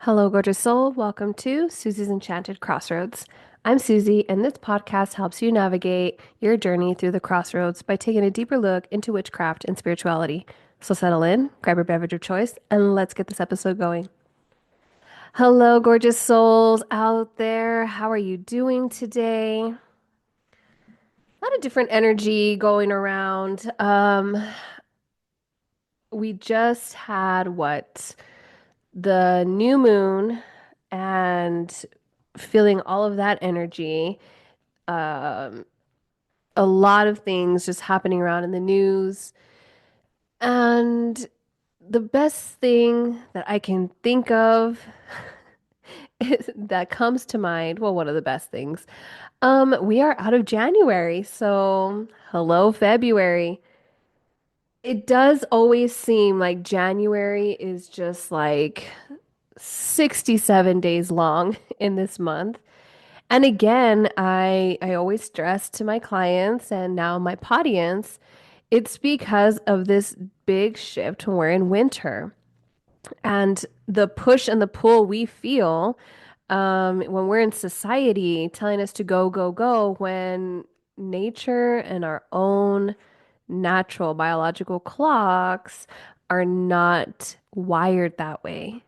Hello, gorgeous soul. Welcome to Susie's Enchanted Crossroads. I'm Susie, and this podcast helps you navigate your journey through the crossroads by taking a deeper look into witchcraft and spirituality. So settle in, grab your beverage of choice, and let's get this episode going. Hello, gorgeous souls out there. How are you doing today? A lot of different energy going around. We just had the new moon and feeling all of that energy. Um, a lot of things just happening around in the news. And the best thing that I can think of that comes to mind, well, one of the best things. We are out of January, so hello, February. It does always seem like January is just like 67 days long in this month. And again, I always stress to my clients and now my audience, it's because of this big shift when we're in winter and the push and the pull we feel when we're in society telling us to go, go, go, when nature and our own natural biological clocks are not wired that way.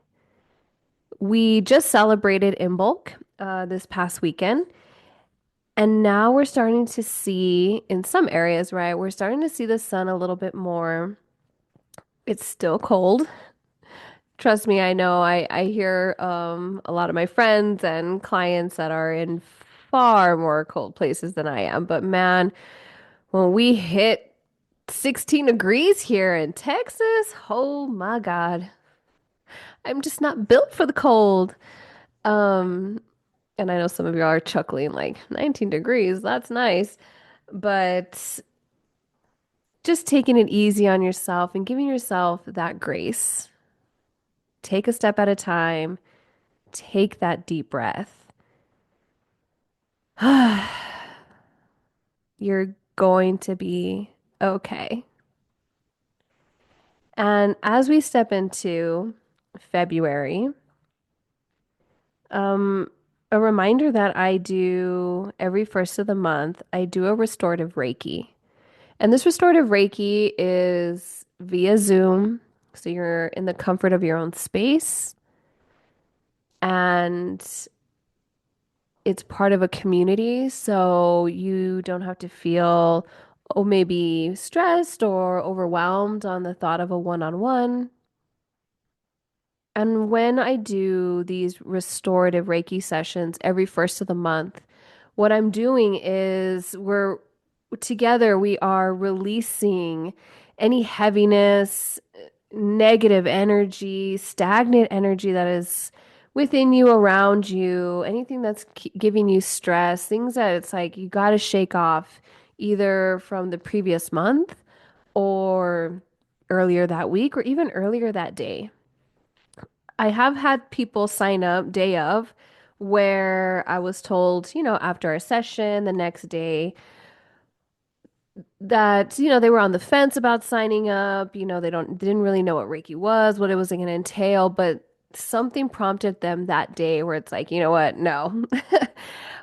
We just celebrated Imbolc this past weekend. And now we're starting to see in some areas, right? We're starting to see the sun a little bit more. It's still cold. Trust me, I know. I hear a lot of my friends and clients that are in far more cold places than I am. But man, when we hit 16 degrees here in Texas, oh my God, I'm just not built for the cold. Um, and I know some of y'all are chuckling like 19 degrees, that's nice. But just taking it easy on yourself and giving yourself that grace. Take a step at a time. Take that deep breath. You're going to be okay. And as we step into February, um, a reminder that I do every first of the month, I do a restorative Reiki. And this restorative Reiki is via Zoom. So you're in the comfort of your own space. And it's part of a community, so you don't have to feel, oh, maybe stressed or overwhelmed on the thought of a one-on-one. And when I do these restorative Reiki sessions every first of the month, what I'm doing is we are releasing any heaviness, negative energy, stagnant energy that is within you, around you, anything that's giving you stress, things that it's like you got to shake off either from the previous month or earlier that week or even earlier that day. I have had people sign up day of where I was told, after our session the next day that, they were on the fence about signing up, they didn't really know what Reiki was, what it was going to entail, but something prompted them that day where it's like, you know what? No.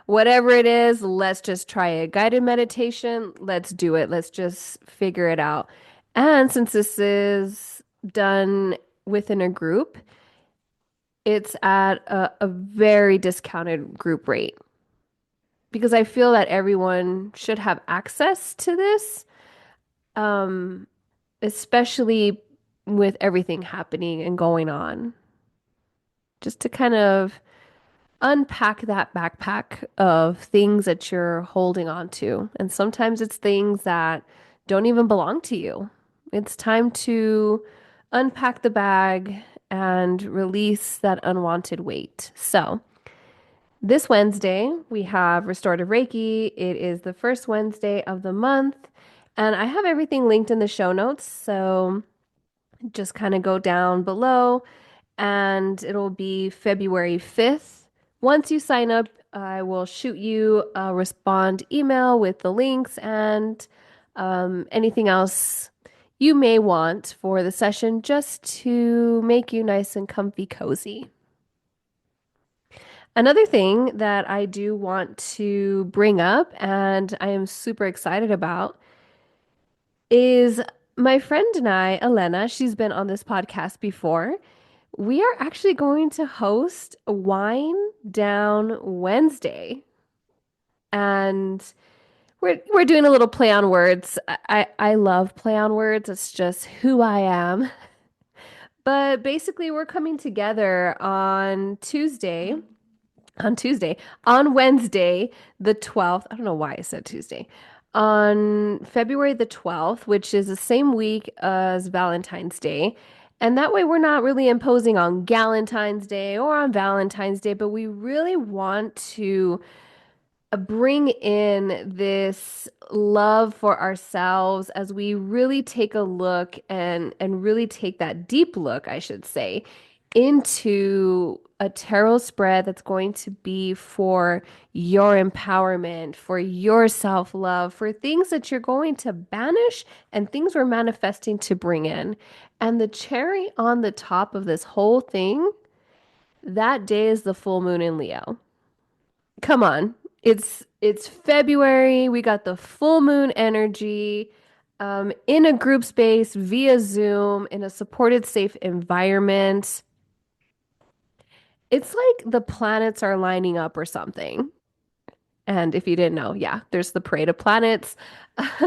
Whatever it is, let's just try a guided meditation. Let's do it. Let's just figure it out. And since this is done within a group, it's at a very discounted group rate because I feel that everyone should have access to this, um, especially with everything happening and going on. Just to kind of unpack that backpack of things that you're holding on to. And sometimes it's things that don't even belong to you. It's time to unpack the bag and release that unwanted weight. So, this Wednesday, we have Restorative Reiki. It is the first Wednesday of the month, and I have everything linked in the show notes. So just kind of go down below, and it'll be February 5th. Once you sign up, I will shoot you a respond email with the links and anything else you may want for the session just to make you nice and comfy, cozy. Another thing that I do want to bring up and I am super excited about is my friend and I, Elena, she's been on this podcast before. We are actually going to host Wine Down Wednesday. And we're doing a little play on words. I love play on words. It's just who I am. But basically, we're coming together on Tuesday, on Wednesday, the 12th. I don't know why I said Tuesday. On February the 12th, which is the same week as Valentine's Day. And that way, we're not really imposing on Galentine's Day or on Valentine's Day, but we really want to bring in this love for ourselves as we really take a look and really take that deep look, I should say, into a tarot spread that's going to be for your empowerment, for your self-love, for things that you're going to banish and things we're manifesting to bring in. And the cherry on the top of this whole thing, that day is the full moon in Leo. Come on. It's February. We got the full moon energy in a group space via Zoom in a supported, safe environment. It's like the planets are lining up or something. And if you didn't know, yeah, there's the parade of planets,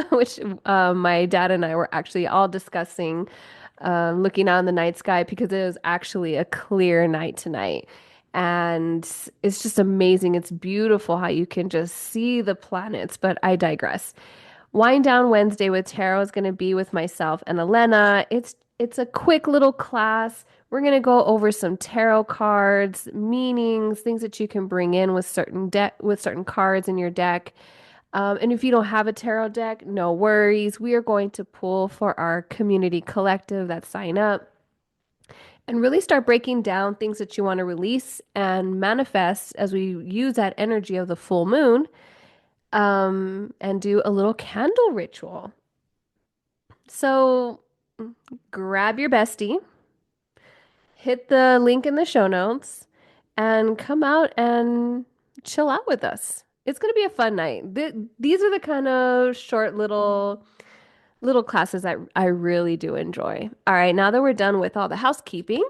which my dad and I were actually all discussing, looking out in the night sky because it was actually a clear night tonight. And it's just amazing. It's beautiful how you can just see the planets, but I digress. Wind Down Wednesday with Tarot is going to be with myself and Elena. It's a quick little class. We're going to go over some tarot cards, meanings, things that you can bring in with certain cards in your deck. And if you don't have a tarot deck, no worries. We are going to pull for our community collective that sign up and really start breaking down things that you want to release and manifest as we use that energy of the full moon, and do a little candle ritual. So grab your bestie, hit the link in the show notes, and come out and chill out with us. It's going to be a fun night. These are the kind of short little classes that I really do enjoy. All right, now that we're done with all the housekeeping,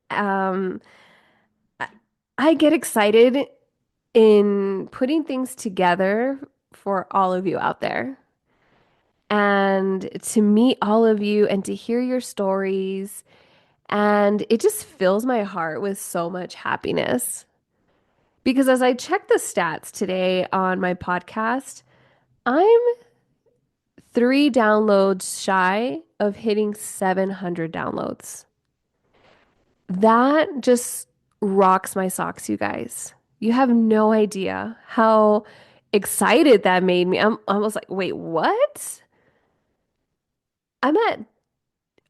um, I, I get excited in putting things together for all of you out there and to meet all of you and to hear your stories. And it just fills my heart with so much happiness. Because as I check the stats today on my podcast, I'm 3 downloads shy of hitting 700 downloads. That just rocks my socks, you guys. You have no idea how excited that made me. I was like, wait, what? I'm at,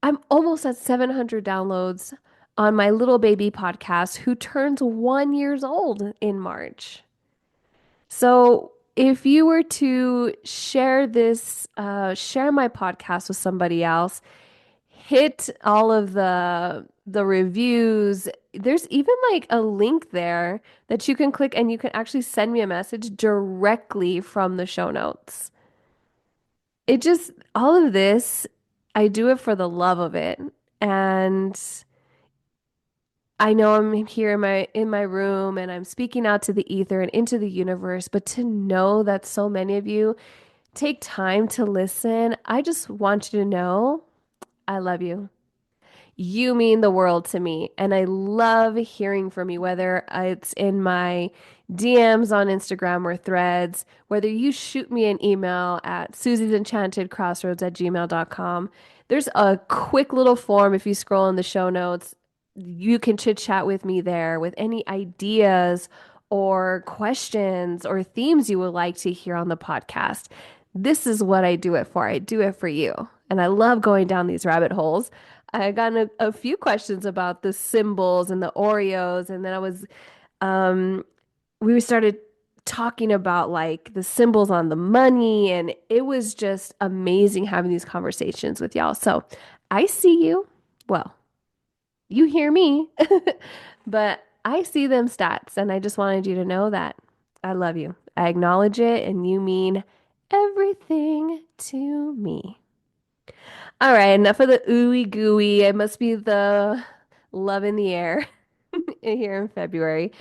I'm almost at 700 downloads on my little baby podcast who turns 1 years old in March. So if you were to share my podcast with somebody else, hit all of the reviews. There's even like a link there that you can click and you can actually send me a message directly from the show notes. It just all of this, I do it for the love of it. And I know I'm here in my room and I'm speaking out to the ether and into the universe, but to know that so many of you take time to listen, I just want you to know I love you. You mean the world to me. And I love hearing from you, whether it's in my DMs on Instagram or threads, whether you shoot me an email at susiesenchantedcrossroads@gmail.com. There's a quick little form if you scroll in the show notes. You can chit chat with me there with any ideas or questions or themes you would like to hear on the podcast. This is what I do it for. I do it for you. And I love going down these rabbit holes. I got a few questions about the symbols and the Oreos, and then um, we started talking about like the symbols on the money, and it was just amazing having these conversations with y'all. So I see you. Well, you hear me, but I see them stats, and I just wanted you to know that I love you. I acknowledge it, and you mean everything to me. All right, enough of the ooey gooey. It must be the love in the air here in February.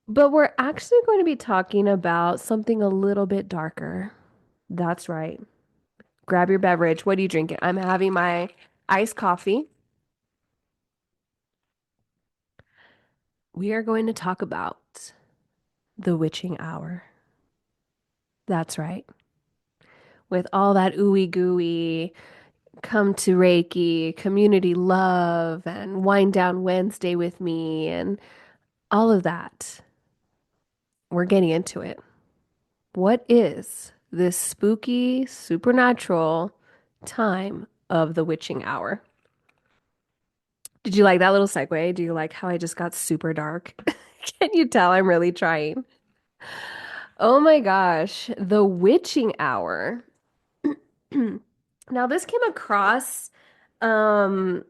But we're actually going to be talking about something a little bit darker. That's right. Grab your beverage. What are you drinking? I'm having my iced coffee. We are going to talk about the witching hour. That's right. With all that ooey gooey, come to Reiki, community love, and wind down Wednesday with me, and all of that. We're getting into it. What is this spooky, supernatural time of the witching hour? Did you like that little segue? Do you like how I just got super dark? Can you tell I'm really trying? Oh my gosh, the witching hour. Now this came across, um,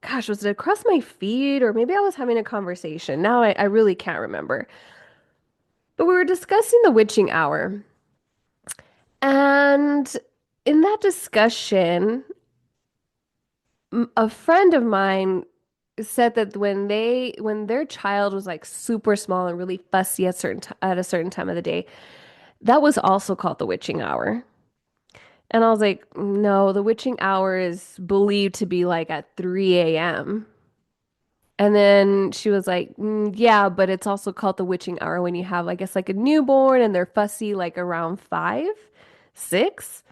gosh, was it across my feed or maybe I was having a conversation? Now I really can't remember. But we were discussing the witching hour. And in that discussion, a friend of mine said that when their child was like super small and really fussy at a certain time of the day, that was also called the witching hour. And I was like, no, the witching hour is believed to be like at 3 a.m. And then she was like, yeah, but it's also called the witching hour when you have, I guess, like a newborn and they're fussy like around 5, 6.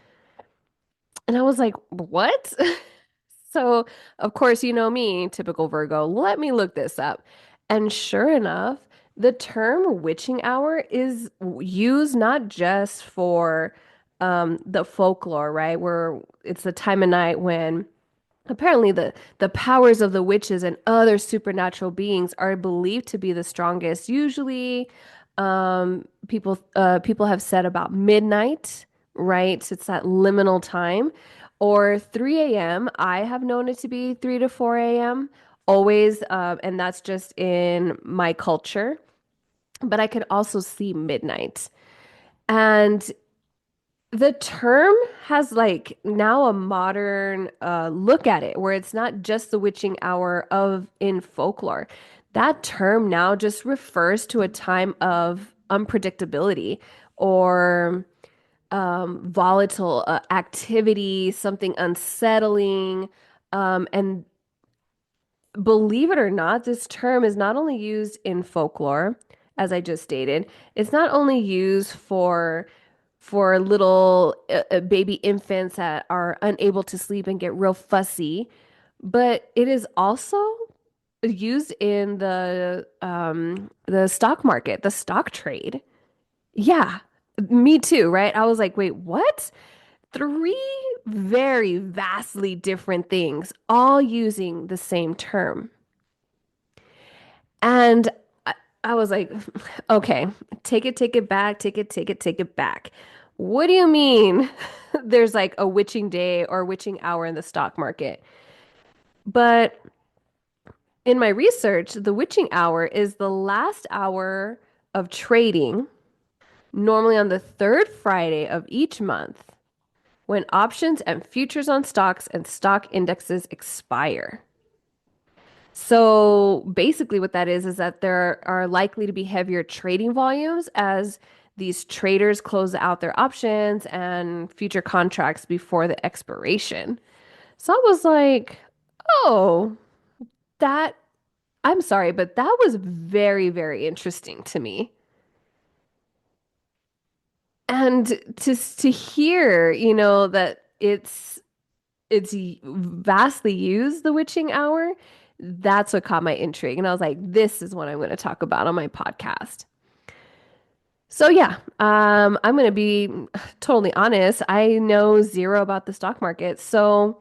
And I was like, what? So, of course, you know me, typical Virgo. Let me look this up. And sure enough, the term witching hour is used not just for the folklore, right? Where it's the time of night when apparently the powers of the witches and other supernatural beings are believed to be the strongest. Usually, people have said about midnight, right? It's that liminal time, or 3 a.m. I have known it to be 3 to 4 a.m. always, and that's just in my culture. But I could also see midnight, and the term has like now a modern look at it where it's not just the witching hour of in folklore. That term now just refers to a time of unpredictability or volatile activity, something unsettling. And believe it or not, this term is not only used in folklore, as I just stated, it's not only used for little baby infants that are unable to sleep and get real fussy, but it is also used in the stock market, the stock trade. Yeah, me too, right? I was like, wait, what? Three very vastly different things, all using the same term. And I, I was like, okay, take it back, take it back. What do you mean there's like a witching day or witching hour in the stock market? But in my research, the witching hour is the last hour of trading, normally on the third Friday of each month, when options and futures on stocks and stock indexes expire. So basically, what that is that there are likely to be heavier trading volumes as these traders close out their options and future contracts before the expiration. So I was like, oh, that, I'm sorry, but that was very, very interesting to me. And to hear, that it's vastly used, the witching hour, that's what caught my intrigue. And I was like, this is what I'm going to talk about on my podcast. So yeah, I'm going to be totally honest. I know zero about the stock market. So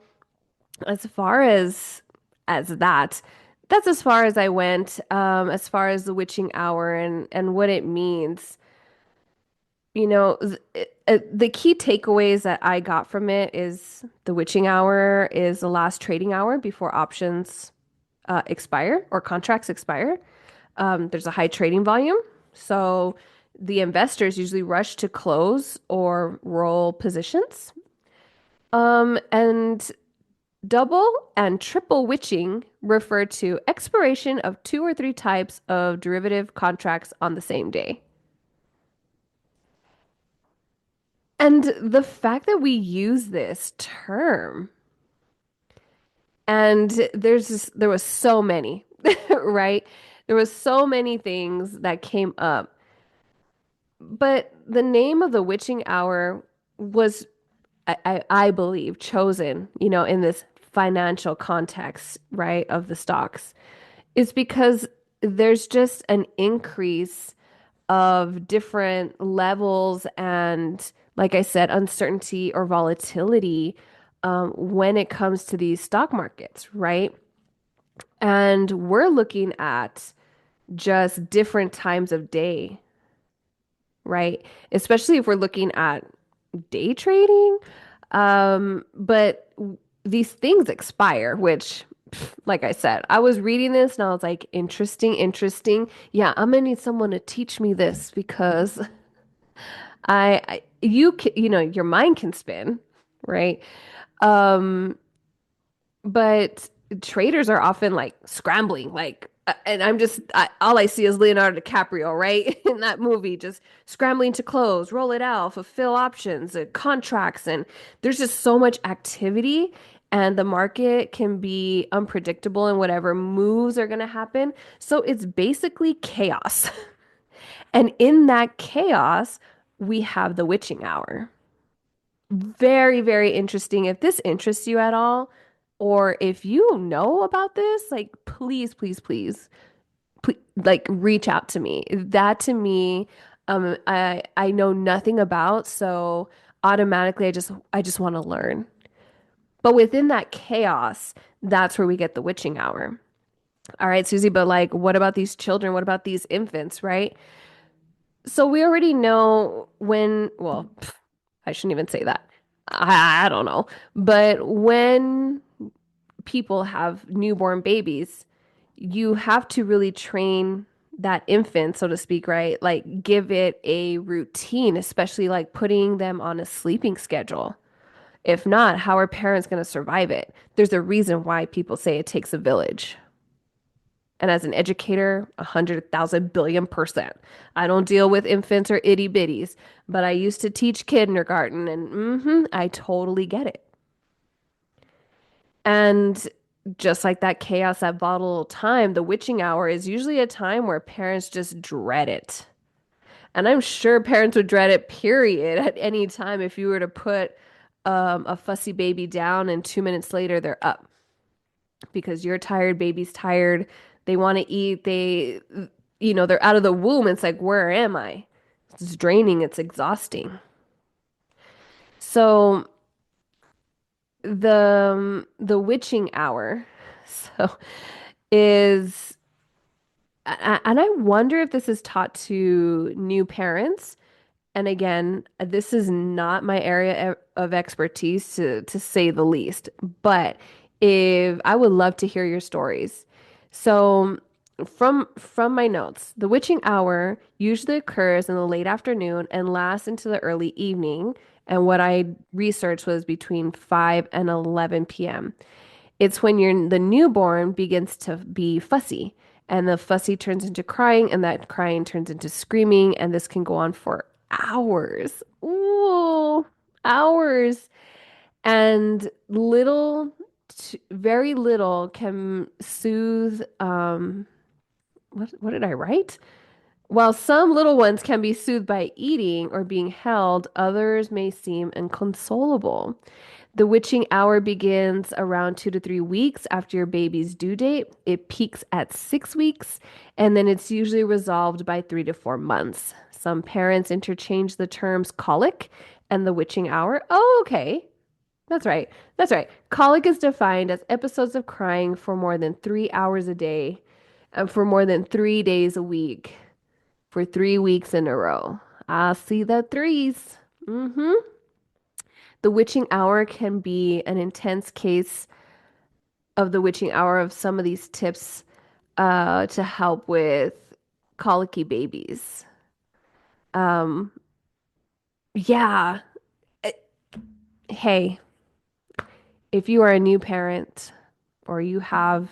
as far as that's as far as I went, as far as the witching hour and what it means. The key takeaways that I got from it is the witching hour is the last trading hour before options expire or contracts expire. There's a high trading volume. So the investors usually rush to close or roll positions. And double and triple witching refer to expiration of two or three types of derivative contracts on the same day. And the fact that we use this term, and there was so many, right? There was so many things that came up. But the name of the witching hour was, I believe, chosen, in this financial context, right, of the stocks, is because there's just an increase of different levels and, like I said, uncertainty or volatility when it comes to these stock markets, right? And we're looking at just different times of day, right? Especially if we're looking at day trading. But these things expire, which, like I said, I was reading this and I was like, interesting, interesting. Yeah, I'm gonna need someone to teach me this because your mind can spin, right? Um, but traders are often like scrambling, and all I see is Leonardo DiCaprio, right? In that movie, just scrambling to close, roll it out, fulfill options, contracts, and there's just so much activity, and the market can be unpredictable in whatever moves are going to happen. So it's basically chaos. And in that chaos, we have the witching hour. Very, very interesting. If this interests you at all, or if you know about this, like please, please, please, please, like reach out to me. That to me, I know nothing about, so automatically I just want to learn. But within that chaos, that's where we get the witching hour. All right, Susie, but like what about these children? What about these infants, right? So we already know well, I shouldn't even say that. I don't know. But when people have newborn babies, you have to really train that infant, so to speak, right? Like give it a routine, especially like putting them on a sleeping schedule. If not, how are parents going to survive it? There's a reason why people say it takes a village. And as an educator, 100,000 billion%. I don't deal with infants or itty bitties, but I used to teach kindergarten and I totally get it. And just like that chaos, that volatile time, the witching hour is usually a time where parents just dread it. And I'm sure parents would dread it, period, at any time if you were to put a fussy baby down and 2 minutes later they're up because you're tired, baby's tired, they want to eat, they're out of the womb. It's like, where am I? It's draining, it's exhausting. So the witching hour, so is and I wonder if this is taught to new parents. And again, this is not my area of expertise to say the least, but if I would love to hear your stories. So from my notes, the witching hour usually occurs in the late afternoon and lasts into the early evening. And what I researched was between 5 and 11 p.m. It's when the newborn begins to be fussy, and the fussy turns into crying, and that crying turns into screaming, and this can go on for hours. Ooh, hours. And very little can soothe. What did I write? While some little ones can be soothed by eating or being held, others may seem inconsolable. The witching hour begins around 2 to 3 weeks after your baby's due date. It peaks at 6 weeks, and then it's usually resolved by 3 to 4 months. Some parents interchange the terms colic and the witching hour. Oh, okay. That's right. That's right. Colic is defined as episodes of crying for more than 3 hours a day and for more than 3 days a week for 3 weeks in a row. I see the threes. Mm-hmm. The witching hour can be an intense case of the witching hour of some of these tips to help with colicky babies. Um, yeah. Eh, Hey, if you are a new parent or you have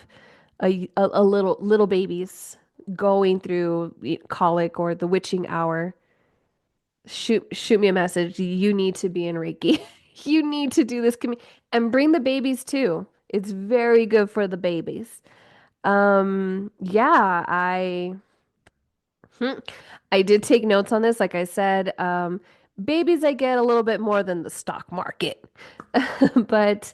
a little babies going through colic or the witching hour, shoot me a message. You need to be in Reiki. You need to do this and bring the babies too. It's very good for the babies. Yeah, hmm, I did take notes on this. Like I said, babies I get a little bit more than the stock market. But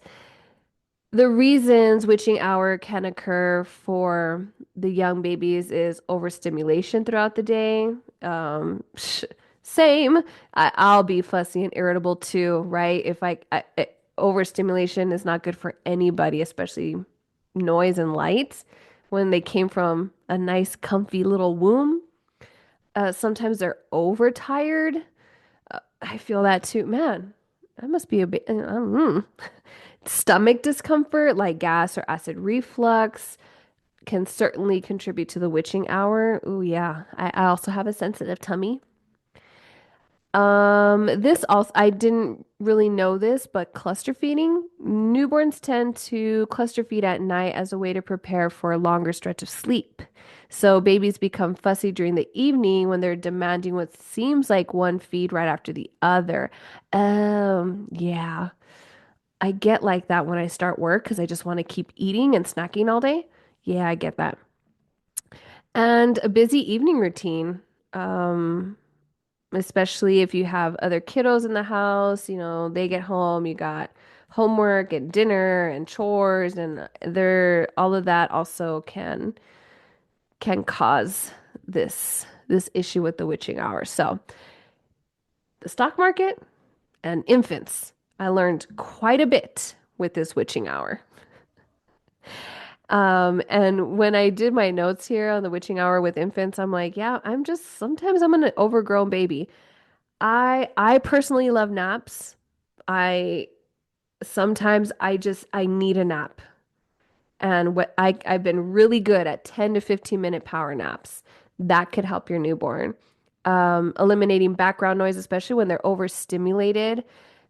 the reasons witching hour can occur for the young babies is overstimulation throughout the day. Same. I'll be fussy and irritable too, right? If overstimulation is not good for anybody, especially noise and lights. When they came from a nice, comfy little womb, sometimes they're overtired. I feel that too. Man, that must be a bit. Stomach discomfort, like gas or acid reflux, can certainly contribute to the witching hour. Oh, yeah. I also have a sensitive tummy. This also, I didn't really know this, but cluster feeding. Newborns tend to cluster feed at night as a way to prepare for a longer stretch of sleep. So babies become fussy during the evening when they're demanding what seems like one feed right after the other. Yeah. I get like that when I start work because I just want to keep eating and snacking all day. Yeah, I get that. And a busy evening routine, um, especially if you have other kiddos in the house, they get home, you got homework and dinner and chores and they're all of that also can cause this issue with the witching hour. So, the stock market and infants. I learned quite a bit with this witching hour. And when I did my notes here on the witching hour with infants, I'm like, yeah, sometimes I'm an overgrown baby. I personally love naps. I sometimes I need a nap. And I've been really good at 10 to 15-minute power naps. That could help your newborn. Eliminating background noise, especially when they're overstimulated.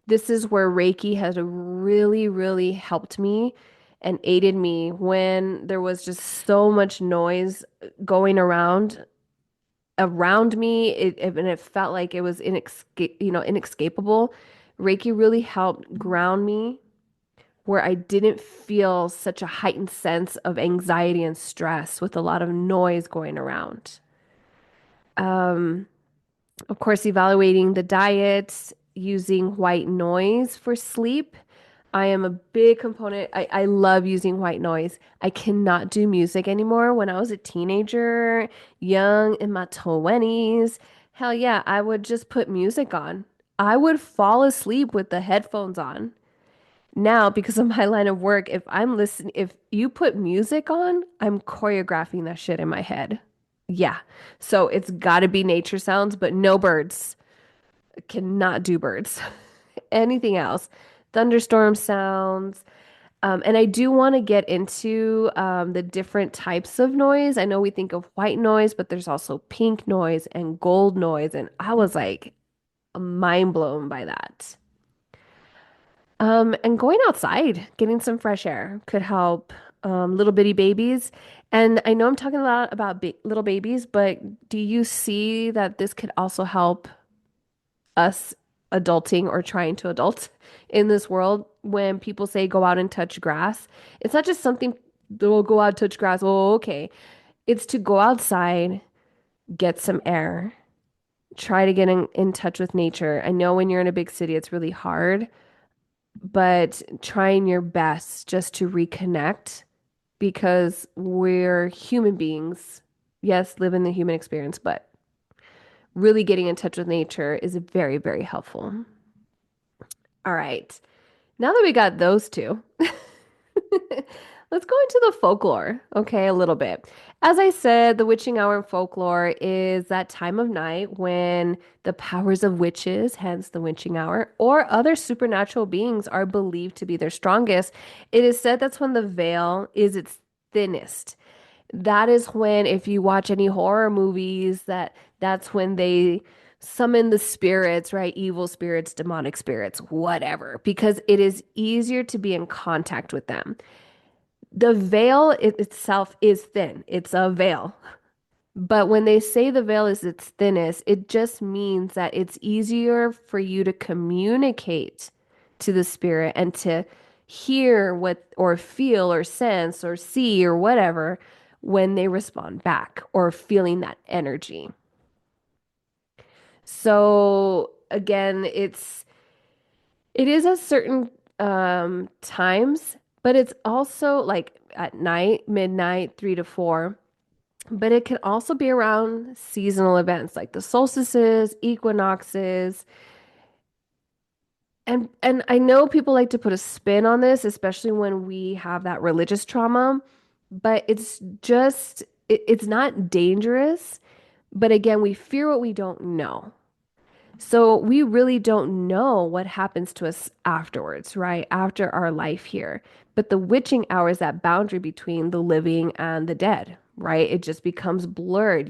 This is where Reiki has really, really helped me and aided me when there was just so much noise going around me. And it felt like it was inescapable. Reiki really helped ground me where I didn't feel such a heightened sense of anxiety and stress with a lot of noise going around. Um, of course, evaluating the diet, using white noise for sleep. I am a big component. I love using white noise. I cannot do music anymore. When I was a teenager, young in my 20s, hell yeah, I would just put music on. I would fall asleep with the headphones on. Now, because of my line of work, if you put music on, I'm choreographing that shit in my head. Yeah. So it's got to be nature sounds, but no birds. Cannot do birds. Anything else? Thunderstorm sounds. And I do want to get into the different types of noise. I know we think of white noise, but there's also pink noise and gold noise. And I was like mind blown by that. And going outside, getting some fresh air could help little bitty babies. And I know I'm talking a lot about little babies, but do you see that this could also help us adulting or trying to adult in this world? When people say go out and touch grass, it's not just something they'll go out, touch grass. Oh, okay. It's to go outside, get some air, try to get in touch with nature. I know when you're in a big city, it's really hard, but trying your best just to reconnect because we're human beings. Yes, live in the human experience, but really getting in touch with nature is very, very helpful. All right. Now that we got those two, Let's go into the folklore, okay, a little bit. As I said, the witching hour in folklore is that time of night when the powers of witches, hence the witching hour, or other supernatural beings are believed to be their strongest. It is said that's when the veil is its thinnest. That is when, if you watch any horror movies, that's when they summon the spirits, right? Evil spirits, demonic spirits, whatever, because it is easier to be in contact with them. The veil itself is thin. It's a veil. But when they say the veil is its thinnest, it just means that it's easier for you to communicate to the spirit and to hear what or feel or sense or see or whatever when they respond back or feeling that energy. So again, it is at certain times, but it's also like at night, midnight, 3 to 4. But it can also be around seasonal events like the solstices, equinoxes. And I know people like to put a spin on this, especially when we have that religious trauma, but it's not dangerous. But again, we fear what we don't know. So we really don't know what happens to us afterwards, right? After our life here. But the witching hour is that boundary between the living and the dead, right? It just becomes blurred.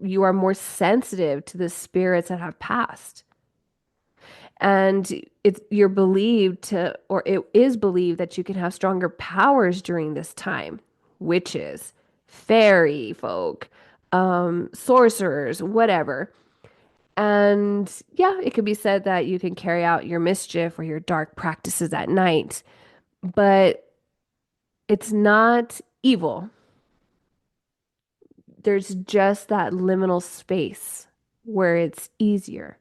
You are more sensitive to the spirits that have passed. And you're believed to, or it is believed that you can have stronger powers during this time. Witches, fairy folk, sorcerers, whatever. And yeah, it could be said that you can carry out your mischief or your dark practices at night, but it's not evil. There's just that liminal space where it's easier.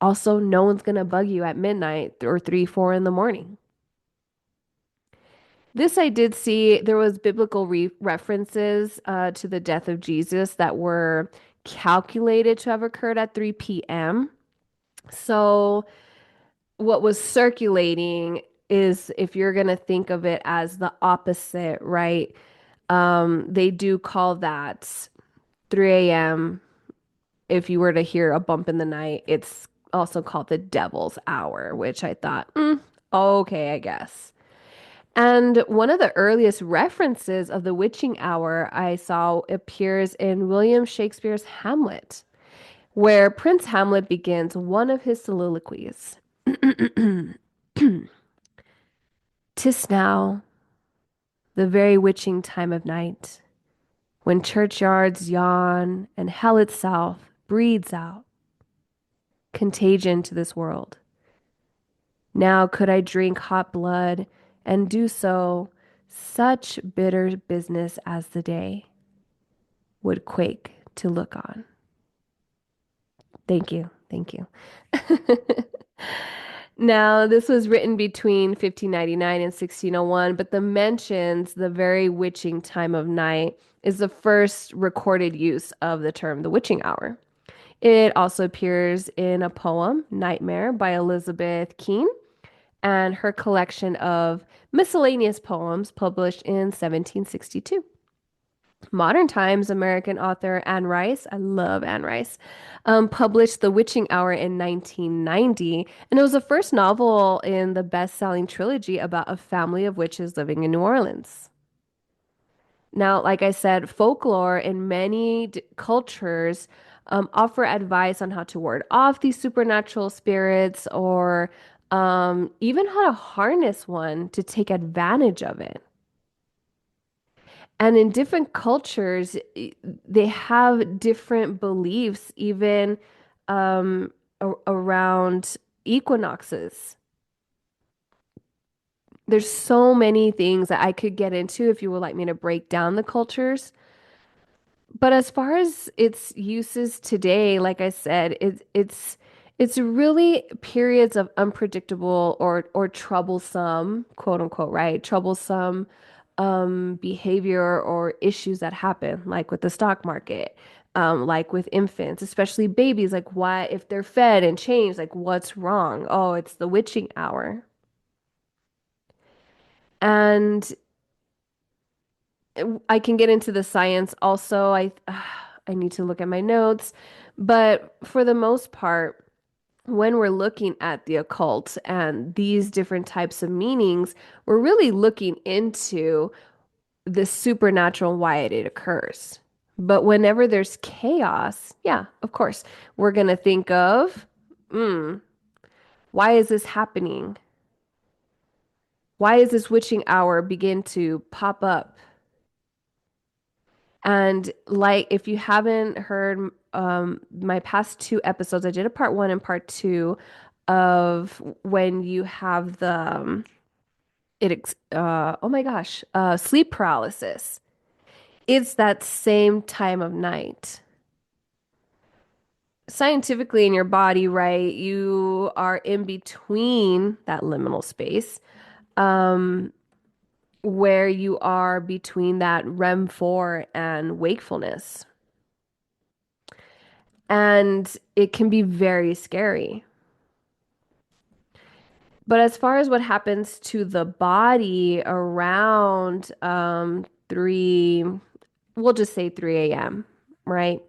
Also, no one's going to bug you at midnight or 3, 4 in the morning. This I did see. There was biblical references to the death of Jesus that were calculated to have occurred at 3 p.m. So what was circulating is if you're going to think of it as the opposite, right? They do call that 3 a.m. If you were to hear a bump in the night, it's also called the devil's hour, which I thought, okay, I guess. And one of the earliest references of the witching hour I saw appears in William Shakespeare's Hamlet, where Prince Hamlet begins one of his soliloquies. "'Tis now the very witching time of night, when churchyards yawn and hell itself breathes out contagion to this world. Now could I drink hot blood and do so, such bitter business as the day would quake to look on." Thank you. Thank you. Now, this was written between 1599 and 1601, but the mentions the very witching time of night is the first recorded use of the term the witching hour. It also appears in a poem, Nightmare, by Elizabeth Keene, and her collection of miscellaneous poems published in 1762. Modern times, American author Anne Rice, I love Anne Rice, published The Witching Hour in 1990, and it was the first novel in the best-selling trilogy about a family of witches living in New Orleans. Now, like I said, folklore in many cultures offer advice on how to ward off these supernatural spirits or even how to harness one to take advantage of it. And in different cultures, they have different beliefs, even around equinoxes. There's so many things that I could get into if you would like me to break down the cultures. But as far as its uses today, like I said, it's really periods of unpredictable or troublesome, quote unquote, right? Troublesome behavior or issues that happen, like with the stock market, like with infants, especially babies, like why if they're fed and changed, like what's wrong? Oh, it's the witching hour. And I can get into the science also. I need to look at my notes, but for the most part, when we're looking at the occult and these different types of meanings, we're really looking into the supernatural and why it occurs. But whenever there's chaos, yeah, of course, we're gonna think of, mm, why is this happening? Why is this witching hour begin to pop up? And like, if you haven't heard my past two episodes, I did a part one and part two of when you have the oh my gosh, sleep paralysis. It's that same time of night. Scientifically in your body, right? You are in between that liminal space, um, where you are between that REM 4 and wakefulness. And it can be very scary. But as far as what happens to the body around 3, we'll just say 3 a.m., right?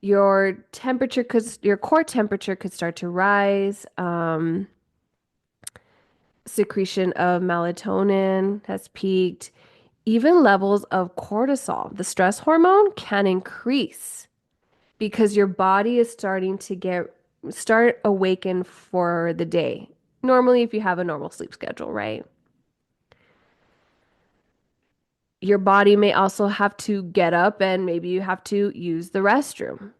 Your core temperature could start to rise. Secretion of melatonin has peaked. Even levels of cortisol, the stress hormone, can increase because your body is starting to start awaken for the day. Normally, if you have a normal sleep schedule, right? Your body may also have to get up and maybe you have to use the restroom.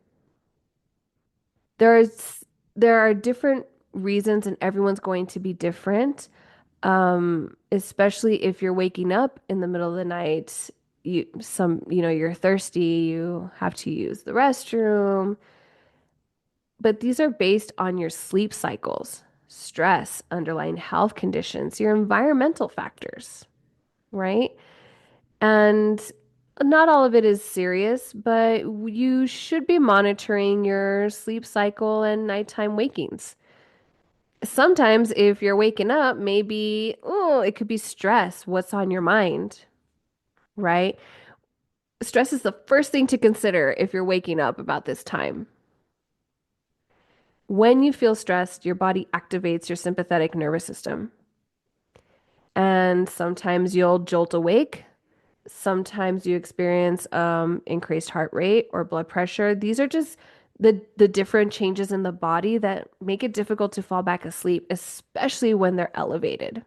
There's there are different reasons and everyone's going to be different. Especially if you're waking up in the middle of the night, you're thirsty, you have to use the restroom. But these are based on your sleep cycles, stress, underlying health conditions, your environmental factors, right? And not all of it is serious, but you should be monitoring your sleep cycle and nighttime wakings. Sometimes if you're waking up, maybe, oh, it could be stress. What's on your mind, right? Stress is the first thing to consider if you're waking up about this time. When you feel stressed, your body activates your sympathetic nervous system. And sometimes you'll jolt awake. Sometimes you experience increased heart rate or blood pressure. These are just the different changes in the body that make it difficult to fall back asleep, especially when they're elevated.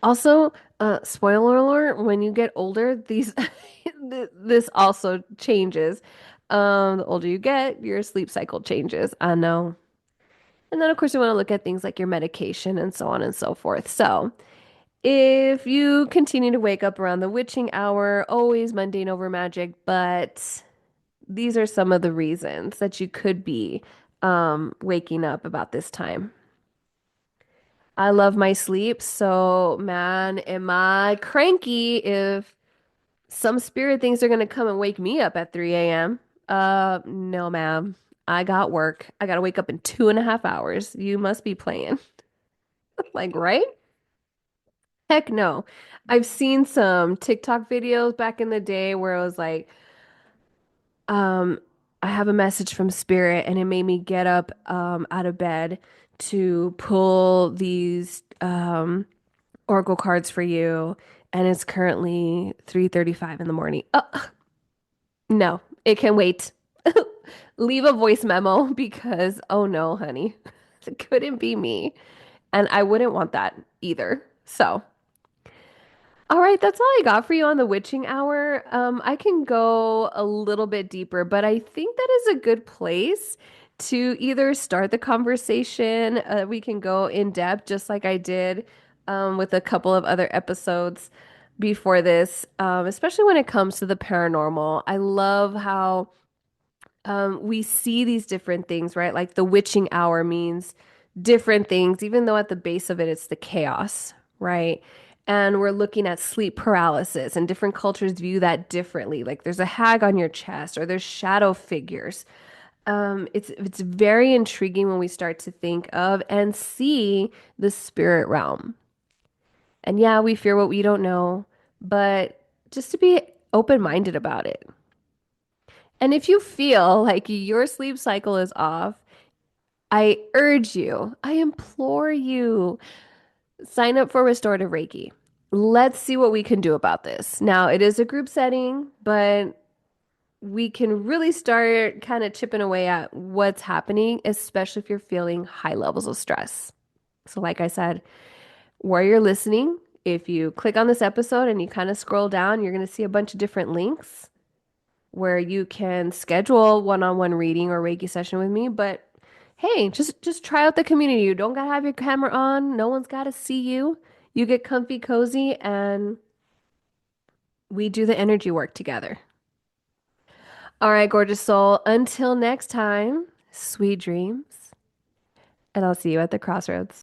Also, spoiler alert, when you get older, these this also changes. The older you get, your sleep cycle changes. I know. And then of course you want to look at things like your medication and so on and so forth. So, if you continue to wake up around the witching hour, always mundane over magic, but these are some of the reasons that you could be waking up about this time. I love my sleep, so man, am I cranky if some spirit thinks they're gonna come and wake me up at 3 a.m. No, ma'am. I got work. I gotta wake up in 2.5 hours. You must be playing. Like, right? Heck no. I've seen some TikTok videos back in the day where it was like, um, I have a message from spirit and it made me get up out of bed to pull these oracle cards for you, and it's currently 3:35 in the morning. No, it can wait. Leave a voice memo because, oh no, honey, it couldn't be me. And I wouldn't want that either. So, all right, that's all I got for you on the witching hour. I can go a little bit deeper, but I think that is a good place to either start the conversation. We can go in depth, just like I did with a couple of other episodes before this, especially when it comes to the paranormal. I love how we see these different things, right? Like the witching hour means different things, even though at the base of it, it's the chaos, right? And we're looking at sleep paralysis, and different cultures view that differently. Like there's a hag on your chest, or there's shadow figures. It's very intriguing when we start to think of and see the spirit realm. And yeah, we fear what we don't know, but just to be open-minded about it. And if you feel like your sleep cycle is off, I urge you, I implore you, sign up for restorative Reiki. Let's see what we can do about this. Now, it is a group setting, but we can really start kind of chipping away at what's happening, especially if you're feeling high levels of stress. So, like I said, where you're listening, if you click on this episode and you kind of scroll down, you're going to see a bunch of different links where you can schedule one-on-one reading or Reiki session with me. But hey, just try out the community. You don't gotta have your camera on. No one's gotta see you. You get comfy, cozy, and we do the energy work together. All right, gorgeous soul. Until next time, sweet dreams, and I'll see you at the crossroads.